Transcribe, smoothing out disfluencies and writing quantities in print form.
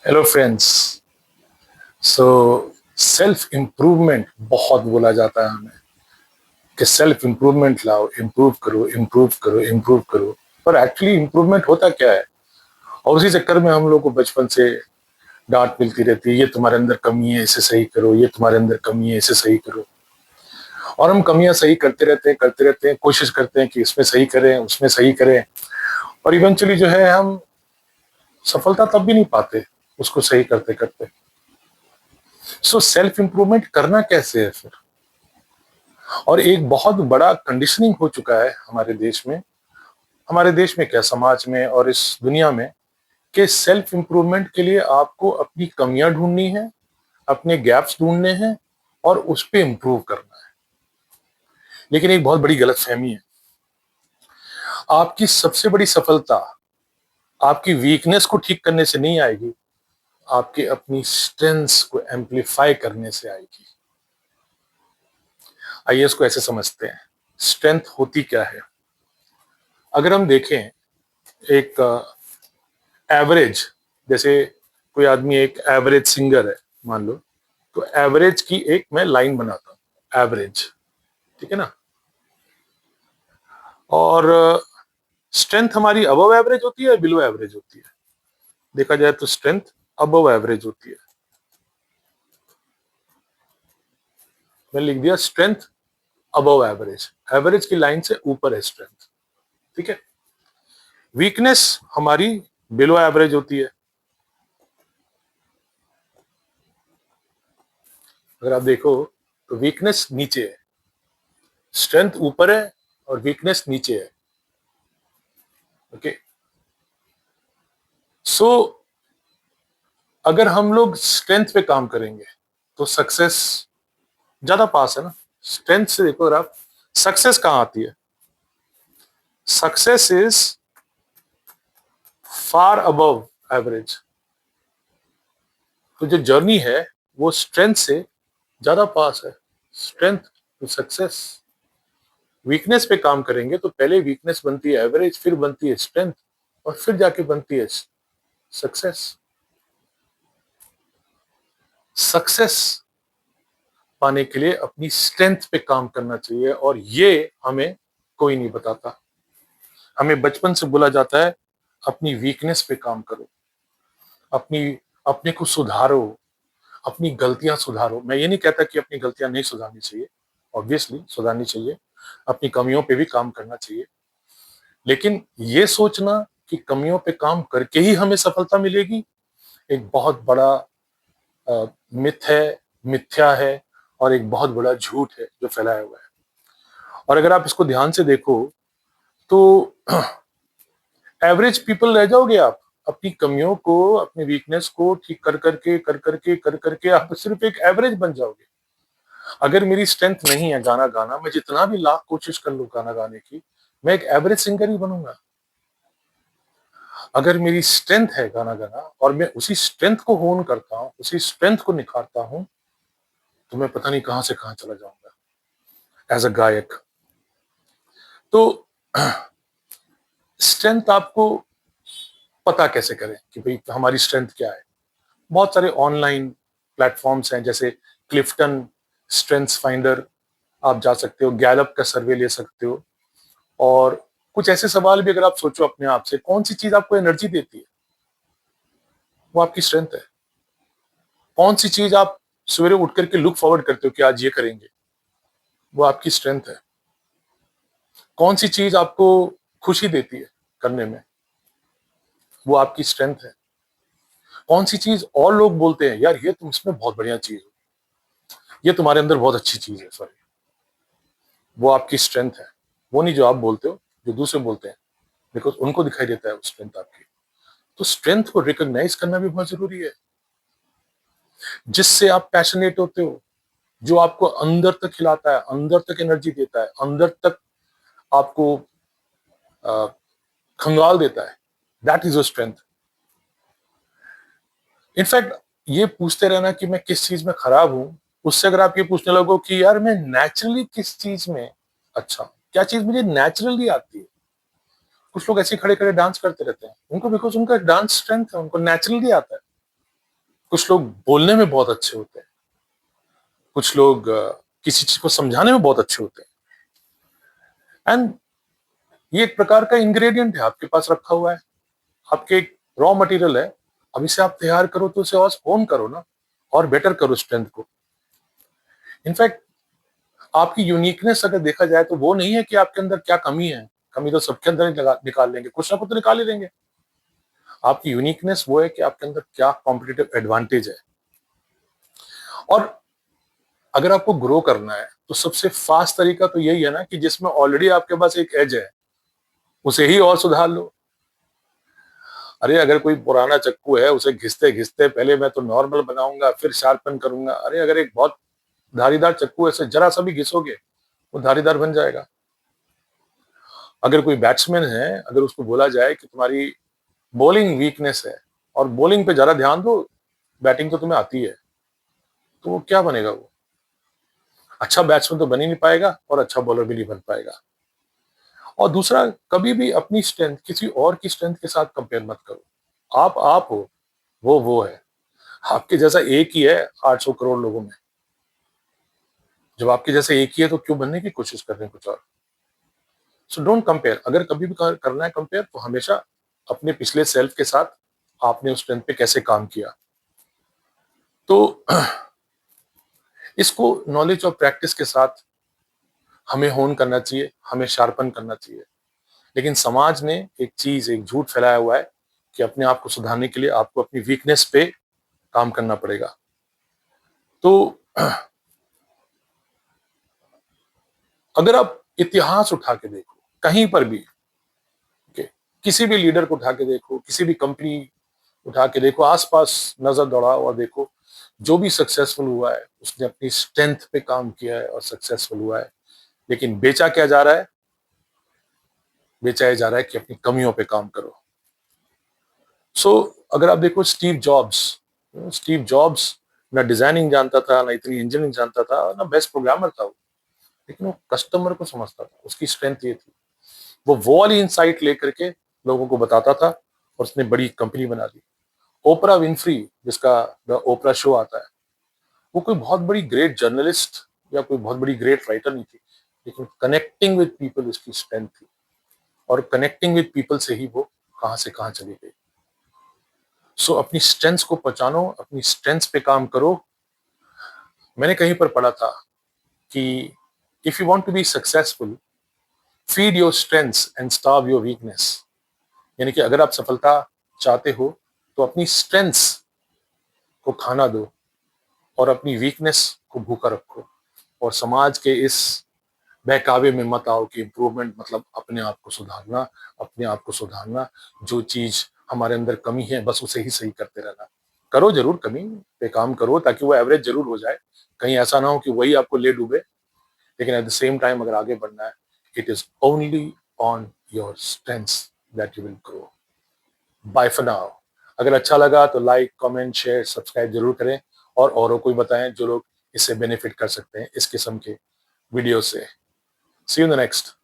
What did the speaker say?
Hello friends. So self improvement बहुत बोला जाता है हमें कि सेल्फ इम्प्रूवमेंट लाओ, इम्प्रूव करो, इम्प्रूव करो, इम्प्रूव करो। पर एक्चुअली इम्प्रूवमेंट होता क्या है? और उसी चक्कर में हम लोग को बचपन से डांट मिलती रहती है, ये तुम्हारे अंदर कमी है, इसे सही करो, ये तुम्हारे अंदर कमी है, इसे सही करो। और हम कमियां सही करते रहते हैं, कोशिश करते हैं कि इसमें सही करें, उसमें सही करें। और इवेंचुअली जो है हम सफलता तब भी नहीं पाते उसको सही करते करते। सो सेल्फ इंप्रूवमेंट करना कैसे है फिर? और एक बहुत बड़ा कंडीशनिंग हो चुका है हमारे देश में क्या, समाज में और इस दुनिया में, कि सेल्फ इंप्रूवमेंट के लिए आपको अपनी कमियां ढूंढनी है, अपने गैप्स ढूंढने हैं और उस पे इंप्रूव करना है। लेकिन एक बहुत बड़ी गलतफहमी है। आपकी सबसे बड़ी सफलता आपकी वीकनेस को ठीक करने से नहीं आएगी, आपके अपनी स्ट्रेंथ्स को एम्पलीफाई करने से आएगी। आइए इसको ऐसे समझते हैं। स्ट्रेंथ होती क्या है? अगर हम देखें एक एवरेज, जैसे कोई आदमी एक एवरेज सिंगर है मान लो, तो एवरेज की एक मैं लाइन बनाता हूँ, एवरेज। ठीक है ना? और स्ट्रेंथ हमारी अबव एवरेज होती है, बिलो एवरेज होती है? देखा जाए तो स्ट्रेंथ अबव एवरेज होती है। मैंने लिख दिया स्ट्रेंथ अबव एवरेज, एवरेज की लाइन से ऊपर है स्ट्रेंथ। ठीक है? वीकनेस हमारी बिलो एवरेज होती है। अगर आप देखो तो वीकनेस नीचे है, स्ट्रेंथ ऊपर है और वीकनेस नीचे है। ओके। सो अगर हम लोग स्ट्रेंथ पे काम करेंगे तो सक्सेस ज्यादा पास है ना। स्ट्रेंथ से देखो, अगर आप सक्सेस कहां आती है, success is far above average. तो जो जर्नी है वो स्ट्रेंथ से ज्यादा पास है, स्ट्रेंथ टू सक्सेस। वीकनेस पे काम करेंगे तो पहले वीकनेस बनती है एवरेज, फिर बनती है स्ट्रेंथ, और फिर जाके बनती है सक्सेस। सक्सेस पाने के लिए अपनी स्ट्रेंथ पे काम करना चाहिए, और ये हमें कोई नहीं बताता। हमें बचपन से बोला जाता है अपनी वीकनेस पे काम करो, अपनी अपने को सुधारो, अपनी गलतियां सुधारो। मैं ये नहीं कहता कि अपनी गलतियां नहीं सुधारनी चाहिए, ऑब्वियसली सुधारनी चाहिए, अपनी कमियों पे भी काम करना चाहिए। लेकिन ये सोचना कि कमियों पे काम करके ही हमें सफलता मिलेगी, एक बहुत बड़ा मिथ है, मिथ्या है, और एक बहुत बड़ा झूठ है जो फैलाया हुआ है। और अगर आप इसको ध्यान से देखो तो एवरेज पीपल रह जाओगे आप। अपनी कमियों को, अपनी वीकनेस को ठीक कर करके आप सिर्फ एक एवरेज बन जाओगे। अगर मेरी स्ट्रेंथ नहीं है गाना गाना, मैं जितना भी लाख कोशिश कर लूं गाना गाने की, मैं एक एवरेज सिंगर ही बनूंगा। अगर मेरी स्ट्रेंथ है गाना गाना और मैं उसी स्ट्रेंथ को होन करता हूं, उसी स्ट्रेंथ को निखारता हूं, तो मैं पता नहीं कहां से कहां चला जाऊंगा एज अ गायक। तो स्ट्रेंथ आपको पता कैसे करें कि भाई हमारी स्ट्रेंथ क्या है? बहुत सारे ऑनलाइन प्लेटफॉर्म्स हैं, जैसे क्लिफ्टन स्ट्रेंथ्स फाइंडर, आप जा सकते हो, गैलप का सर्वे ले सकते हो। और कुछ ऐसे सवाल भी अगर आप सोचो अपने आप से, कौन सी चीज आपको एनर्जी देती है? वो आपकी स्ट्रेंथ है। कौन सी चीज आप सवेरे उठ करके लुक फॉरवर्ड करते हो कि आज ये करेंगे? वो आपकी स्ट्रेंथ है। कौन सी चीज आपको खुशी देती है करने में? वो आपकी स्ट्रेंथ है। कौन सी चीज और लोग बोलते हैं यार ये तुम इसमें बहुत बढ़िया चीज हो, ये तुम्हारे अंदर बहुत अच्छी चीज है, सॉरी, वो आपकी स्ट्रेंथ है। वो नहीं जो आप बोलते हो, जो दूसरे बोलते हैं, बिकॉज उनको दिखाई देता है वो स्ट्रेंथ आपकी। तो स्ट्रेंथ को रिकॉग्नाइज करना भी बहुत जरूरी है। जिससे आप पैशनेट होते हो, जो आपको अंदर तक खिलाता है, अंदर तक एनर्जी देता है, अंदर तक आपको खंगाल देता है, that is your strength. In fact ये पूछते रहना कि मैं किस चीज में खराब हूं, उससे अगर आप ये पूछने लगो कि यार मैं नेचुरली किस चीज में अच्छा हूं, क्या चीज मुझे नेचुरली आती है। कुछ लोग ऐसे खड़े खड़े डांस करते रहते हैं, उनको बिकॉज उनका डांस स्ट्रेंथ है, उनको नेचुरली आता है। कुछ लोग बोलने में बहुत अच्छे होते हैं, कुछ लोग किसी चीज को समझाने में बहुत अच्छे होते हैं। एंड ये एक प्रकार का इंग्रेडिएंट है आपके पास रखा हुआ है, आपके एक रॉ मटेरियल है। अब इसे आप तैयार करो तो उसे और ओन करो ना, और बेटर करो स्ट्रेंथ को। इनफैक्ट आपकी यूनिकनेस अगर देखा जाए तो वो नहीं है कि आपके अंदर क्या कमी है, कमी तो सबके अंदर ही निकाल लेंगे, कुछ ना कुछ तो निकाल ही लेंगे। आपकी यूनिकनेस वो है कि आपके अंदर क्या कॉम्पिटिटिव एडवांटेज है। और अगर आपको ग्रो करना है तो सबसे फास्ट तरीका तो यही है ना कि जिसमें ऑलरेडी आपके पास एक एज है उसे ही और सुधार लो। अरे अगर कोई पुराना चक्कू है उसे घिसते घिसते पहले मैं तो नॉर्मल बनाऊंगा फिर शार्पन करूंगा, अरे अगर एक बहुत धारीदार चक्कू है, इसे जरा सा भी घिसोगे वो धारीदार बन जाएगा। अगर कोई बैट्समैन है, अगर उसको बोला जाए कि तुम्हारी बॉलिंग वीकनेस है और बॉलिंग पे ज्यादा ध्यान दो, बैटिंग तो तुम्हें आती है, तो वो क्या बनेगा? वो अच्छा बैट्समैन तो बन ही नहीं पाएगा और अच्छा बॉलर भी नहीं बन पाएगा। और दूसरा, कभी भी अपनी स्ट्रेंथ किसी और की स्ट्रेंथ के साथ कंपेयर मत करो। आप हो, वो है। आपके जैसा एक ही है 800 करोड़ लोगों में। जब आपके जैसे एक ही है तो क्यों बनने की कोशिश कर रहे हैं कुछ और? So don't compare. अगर कभी भी करना है कंपेयर तो हमेशा अपने पिछले सेल्फ के साथ आपने उस स्ट्रेंथ पे कैसे काम किया। तो इसको नॉलेज और प्रैक्टिस के साथ हमें होन करना चाहिए, हमें शार्पन करना चाहिए। लेकिन समाज ने एक चीज, एक झूठ फैलाया हुआ है कि अपने आप को सुधारने के लिए आपको अपनी वीकनेस पे काम करना पड़ेगा। तो अगर आप इतिहास उठा के देखो कहीं पर भी, okay, किसी भी लीडर को उठा के देखो, किसी भी कंपनी उठा के देखो, आसपास नजर दौड़ाओ और देखो, जो भी सक्सेसफुल हुआ है उसने अपनी स्ट्रेंथ पे काम किया है और सक्सेसफुल हुआ है। लेकिन बेचा क्या जा रहा है? बेचा जा रहा है कि अपनी कमियों पे काम करो। सो अगर आप देखो स्टीव जॉब्स ना डिजाइनिंग जानता था, ना इतनी इंजीनियरिंग जानता था, ना बेस्ट प्रोग्रामर था वो, लेकिन वो कस्टमर को समझता था। उसकी स्ट्रेंथ ये थी, वो वाली इंसाइट लेकर के लोगों को बताता था और उसने बड़ी कंपनी बना दी। ओपरा विनफ्री, जिसका द ओपरा शो आता है, वो कोई बहुत बड़ी ग्रेट जर्नलिस्ट या कोई बहुत बड़ी ग्रेट राइटर नहीं थी, लेकिन कनेक्टिंग विद पीपल उसकी स्ट्रेंथ थी। और कनेक्टिंग विद पीपल से ही वो कहां से कहां चली गई। सो अपनी स्ट्रेंथ्स को पहचानो, अपनी स्ट्रेंथ्स पे काम करो। मैंने कहीं पर पढ़ा था कि if you want to be successful, feed your strengths and starve your weakness. यानी कि अगर आप सफलता चाहते हो तो अपनी स्ट्रेंथ्स को खाना दो और अपनी वीकनेस को भूखा रखो। और समाज के इस बहकावे में मत आओ कि इम्प्रूवमेंट मतलब अपने आप को सुधारना, अपने आप को सुधारना। जो चीज हमारे अंदर कमी है बस उसे ही सही करते रहना। करो जरूर, कमी पे काम करो ताकि वो एवरेज जरूर हो जाए, कहीं ऐसा ना हो कि वही आपको ले डूबे। लेकिन एट द सेम टाइम अगर आगे बढ़ना है, it is only on your strengths that you will grow. Bye for now. अगर अच्छा लगा तो लाइक, कमेंट, शेयर, सब्सक्राइब जरूर करें और औरों को भी बताएं जो लोग इससे बेनिफिट कर सकते हैं इस किस्म के वीडियो से। सी यू इन द नेक्स्ट।